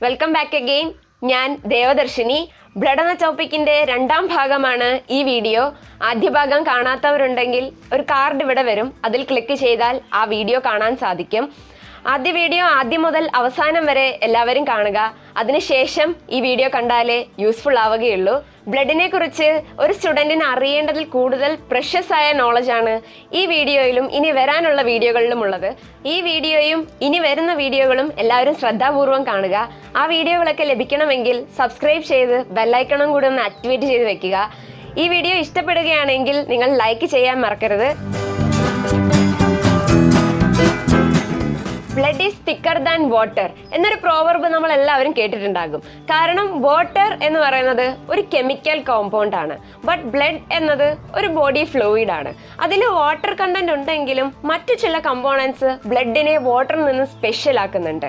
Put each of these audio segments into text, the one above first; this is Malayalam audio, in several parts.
Welcome back again. ഞാൻ ദേവദർശിനി. ബ്ലഡ് എന്ന ടോപ്പിക്കിൻ്റെ രണ്ടാം ഭാഗമാണ് ഈ വീഡിയോ. ആദ്യ ഭാഗം കാണാത്തവരുണ്ടെങ്കിൽ ഒരു കാർഡ് ഇവിടെ വരും, അതിൽ ക്ലിക്ക് ചെയ്താൽ ആ വീഡിയോ കാണാൻ സാധിക്കും. ആദ്യ വീഡിയോ ആദ്യം മുതൽ അവസാനം വരെ എല്ലാവരും കാണുക. അതിനുശേഷം ഈ വീഡിയോ കണ്ടാലേ യൂസ്ഫുൾ ആവുകയുള്ളൂ. ബ്ലഡിനെ കുറിച്ച് ഒരു സ്റ്റുഡൻറ്റിന് അറിയേണ്ടതിൽ കൂടുതൽ പ്രഷ്യസ് ആയ നോളജാണ് ഈ വീഡിയോയിലും ഇനി വരാനുള്ള വീഡിയോകളിലും ഉള്ളത്. ഈ വീഡിയോയും ഇനി വരുന്ന വീഡിയോകളും എല്ലാവരും ശ്രദ്ധാപൂർവം കാണുക. ആ വീഡിയോകളൊക്കെ ലഭിക്കണമെങ്കിൽ സബ്സ്ക്രൈബ് ചെയ്ത് ബെല്ലൈക്കണും കൂടി ഒന്ന് ആക്ടിവേറ്റ് ചെയ്ത് വെക്കുക. ഈ വീഡിയോ ഇഷ്ടപ്പെടുകയാണെങ്കിൽ നിങ്ങൾ ലൈക്ക് ചെയ്യാൻ മറക്കരുത്. Blood is thicker than water എന്നൊരു പ്രോവർബ് നമ്മൾ എല്ലാവരും കേട്ടിട്ടുണ്ടാകും. കാരണം വാട്ടർ എന്ന് പറയുന്നത് ഒരു കെമിക്കൽ കോമ്പൗണ്ട് ആണ്, ബട്ട് ബ്ലഡ് എന്നത് ഒരു ബോഡി ഫ്ലൂയിഡ് ആണ്. അതിൽ വാട്ടർ കണ്ടന്റ് ഉണ്ടെങ്കിലും മറ്റു ചില കമ്പോണൻസ് ബ്ലഡിനെ വാട്ടറിൽ നിന്ന് സ്പെഷ്യൽ ആക്കുന്നുണ്ട്.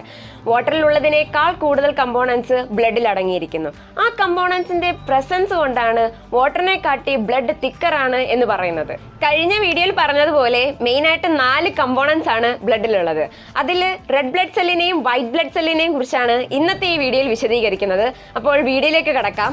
വാട്ടറിലുള്ളതിനേക്കാൾ കൂടുതൽ കമ്പോണൻസ് ബ്ലഡിൽ അടങ്ങിയിരിക്കുന്നു. ആ കമ്പോണൻസിന്റെ പ്രസൻസ് കൊണ്ടാണ് വാട്ടറിനെ കാട്ടി ബ്ലഡ് തിക്കറാണ് എന്ന് പറയുന്നത്. കഴിഞ്ഞ വീഡിയോയിൽ പറഞ്ഞതുപോലെ മെയിനായിട്ട് 4 കമ്പോണൻസ് ആണ് ബ്ലഡിലുള്ളത്. അതിൽ റെഡ് ബ്ലഡ് സെല്ലിനെയും വൈറ്റ് ബ്ലഡ് സെല്ലിനെയും കുറിച്ചാണ് ഇന്നത്തെ ഈ വീഡിയോയിൽ വിശദീകരിക്കുന്നത്. അപ്പോൾ വീഡിയോയിലേക്ക് കടക്കാം.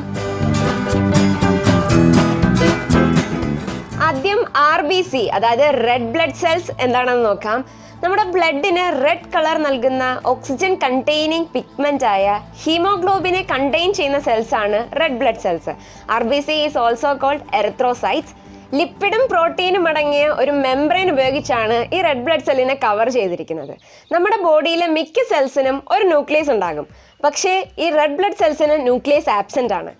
ആദ്യം RBC അതായത് റെഡ് ബ്ലഡ് സെൽസ് എന്താണെന്ന് നോക്കാം. നമ്മുടെ ബ്ലഡിന് റെഡ് കളർ നൽകുന്ന ഓക്സിജൻ കണ്ടെയ്നിങ് പിഗ്മെന്റ് ആയ ഹീമോഗ്ലോബിനെ കണ്ടെയ്ൻ ചെയ്യുന്ന സെൽസ് ആണ് red blood cells. RBC is also called erythrocytes. ലിപ്പിഡും പ്രോട്ടീനും അടങ്ങിയ ഒരു മെംബ്രെയിൻ ഉപയോഗിച്ചാണ് ഈ റെഡ് ബ്ലഡ് സെല്ലിനെ കവർ ചെയ്തിരിക്കുന്നത്. നമ്മുടെ ബോഡിയിലെ മിക്ക സെൽസിനും ഒരു ന്യൂക്ലിയസ് ഉണ്ടാകും, പക്ഷേ ഈ റെഡ് ബ്ലഡ് സെൽസിന് ന്യൂക്ലിയസ് ആബ്സെൻ്റ് ആണ്.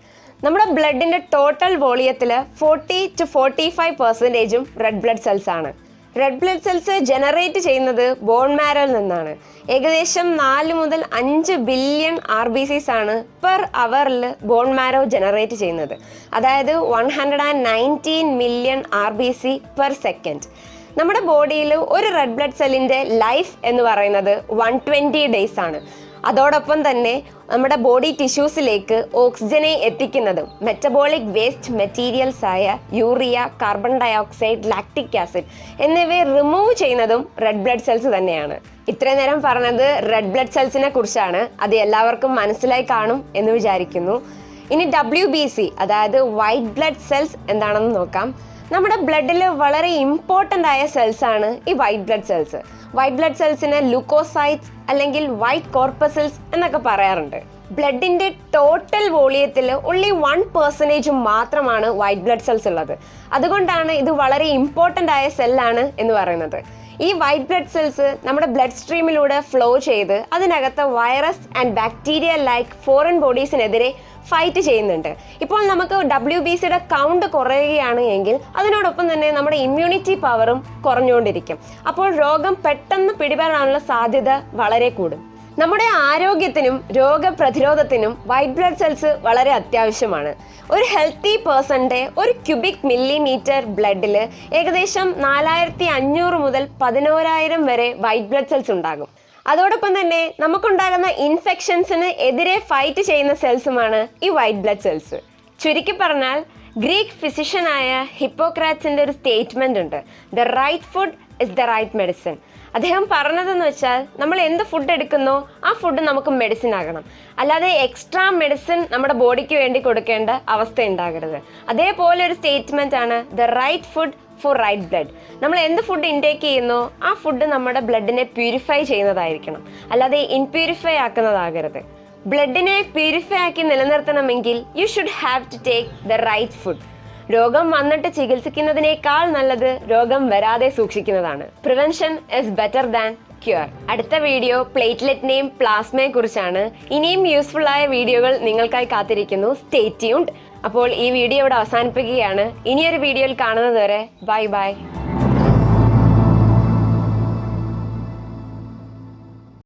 നമ്മുടെ ബ്ലഡിൻ്റെ ടോട്ടൽ വോളിയത്തിൽ 40 to 45% റെഡ് ബ്ലഡ് സെൽസ് ആണ്. റെഡ് ബ്ലഡ് സെൽസ് ജനറേറ്റ് ചെയ്യുന്നത് ബോൺ മാരോയിൽ നിന്നാണ്. ഏകദേശം 4 മുതൽ 5 ബില്യൺ RBCs ആണ് പെർ അവറിൽ ബോൺ മാരോ ജനറേറ്റ് ചെയ്യുന്നത്. അതായത് 119 മില്യൺ RBC പെർ സെക്കൻഡ്. നമ്മുടെ ബോഡിയിൽ ഒരു റെഡ് ബ്ലഡ് സെല്ലിൻ്റെ ലൈഫ് എന്ന് പറയുന്നത് 120 ഡേയ്സ് ആണ്. അതോടൊപ്പം തന്നെ നമ്മുടെ ബോഡി ടിഷ്യൂസിലേക്ക് ഓക്സിജനെ എത്തിക്കുന്നതും മെറ്റബോളിക് വേസ്റ്റ് മെറ്റീരിയൽസ് ആയ urea, carbon dioxide, lactic acid എന്നിവയെ റിമൂവ് ചെയ്യുന്നതും റെഡ് ബ്ലഡ് സെൽസ് തന്നെയാണ്. ഇത്രയും നേരം പറഞ്ഞത് റെഡ് ബ്ലഡ് സെൽസിനെ കുറിച്ചാണ്. അത് എല്ലാവർക്കും മനസ്സിലായി കാണും എന്ന് വിചാരിക്കുന്നു. ഇനി WBC അതായത് വൈറ്റ് ബ്ലഡ് സെൽസ് എന്താണെന്ന് നോക്കാം. നമ്മുടെ ബ്ലഡിൽ വളരെ ഇമ്പോർട്ടൻ്റ് ആയ സെൽസ് ആണ് ഈ white blood cells. White blood സെൽസിനെ ലുക്കോസൈറ്റ്സ് അല്ലെങ്കിൽ വൈറ്റ് കോർപ്പസൽസ് എന്നൊക്കെ പറയാറുണ്ട്. ബ്ലഡിൻ്റെ ടോട്ടൽ വോളിയത്തിൽ only 1% മാത്രമാണ് വൈറ്റ് ബ്ലഡ് സെൽസ് ഉള്ളത്. അതുകൊണ്ടാണ് ഇത് വളരെ ഇമ്പോർട്ടൻ്റ് ആയ സെല്ലാണ് എന്ന് പറയുന്നത്. ഈ വൈറ്റ് ബ്ലഡ് സെൽസ് നമ്മുടെ ബ്ലഡ് സ്ട്രീമിലൂടെ ഫ്ലോ ചെയ്ത് അതിനകത്ത് virus and bacteria like foreign ബോഡീസിനെതിരെ ഫൈറ്റ് ചെയ്യുന്നുണ്ട്. ഇപ്പോൾ നമുക്ക് WBCയുടെ കൗണ്ട് കുറയുകയാണ് എങ്കിൽ അതിനോടൊപ്പം തന്നെ നമ്മുടെ ഇമ്മ്യൂണിറ്റി പവറും കുറഞ്ഞുകൊണ്ടിരിക്കും. അപ്പോൾ രോഗം പെട്ടെന്ന് പിടിപെടാനുള്ള സാധ്യത വളരെ കൂടും. നമ്മുടെ ആരോഗ്യത്തിനും രോഗപ്രതിരോധത്തിനും വൈറ്റ് ബ്ലഡ് സെൽസ് വളരെ അത്യാവശ്യമാണ്. ഒരു ഹെൽത്തി പേഴ്സൻ്റെ 1 ക്യൂബിക് മില്ലിമീറ്റർ ബ്ലഡിൽ ഏകദേശം 4500 മുതൽ 11000 വരെ വൈറ്റ് ബ്ലഡ് സെൽസ് ഉണ്ടാകും. അതോടൊപ്പം തന്നെ നമുക്കുണ്ടാകുന്ന ഇൻഫെക്ഷൻസിന് എതിരെ ഫൈറ്റ് ചെയ്യുന്ന സെൽസുമാണ് ഈ വൈറ്റ് ബ്ലഡ് സെൽസ്. ചുരുക്കി പറഞ്ഞാൽ ഗ്രീക്ക് ഫിസിഷ്യനായ ഹിപ്പോക്രാറ്റ്സിൻ്റെ ഒരു സ്റ്റേറ്റ്മെൻ്റ് ഉണ്ട്, the right food is the right medicine. അദ്ദേഹം പറഞ്ഞതെന്ന് വെച്ചാൽ നമ്മൾ എന്ത് ഫുഡ് എടുക്കുന്നോ ആ ഫുഡ് നമുക്ക് മെഡിസിൻ ആകണം, അല്ലാതെ എക്സ്ട്രാ മെഡിസിൻ നമ്മുടെ ബോഡിക്ക് വേണ്ടി കൊടുക്കേണ്ട അവസ്ഥ ഉണ്ടാകരുത്. അതേപോലെ ഒരു സ്റ്റേറ്റ്മെൻ്റ് ആണ് the right food for right blood. നമ്മൾ എന്ത് ഫുഡ് ഇൻടേക്ക് ചെയ്യുന്നോ ആ ഫുഡ് നമ്മുടെ ബ്ലഡിനെ പ്യൂരിഫൈ ചെയ്യുന്നതായിരിക്കണം, അല്ലാതെ ഇൻപ്യൂരിഫൈ ആക്കുന്നതാകരുത്. ബ്ലഡിനെ പ്യൂരിഫൈ ആക്കി നിലനിർത്തണമെങ്കിൽ you should have to take the right food. രോഗം വന്നിട്ട് ചികിത്സിക്കുന്നതിനേക്കാൾ നല്ലത് രോഗം വരാതെ സൂക്ഷിക്കുന്നതാണ്. Prevention is better than cure. അടുത്ത വീഡിയോ പ്ലേറ്റ്ലെറ്റിനെയും പ്ലാസ്മയെ കുറിച്ചാണ്. ഇനിയും യൂസ്ഫുൾ ആയ വീഡിയോകൾ നിങ്ങൾക്കായി കാത്തിരിക്കുന്നു. Stay tuned. അപ്പോൾ ഈ വീഡിയോ ഇവിടെ അവസാനിപ്പിക്കുകയാണ്. ഇനിയൊരു വീഡിയോയിൽ കാണുന്നത് വരെ ബൈ ബൈ.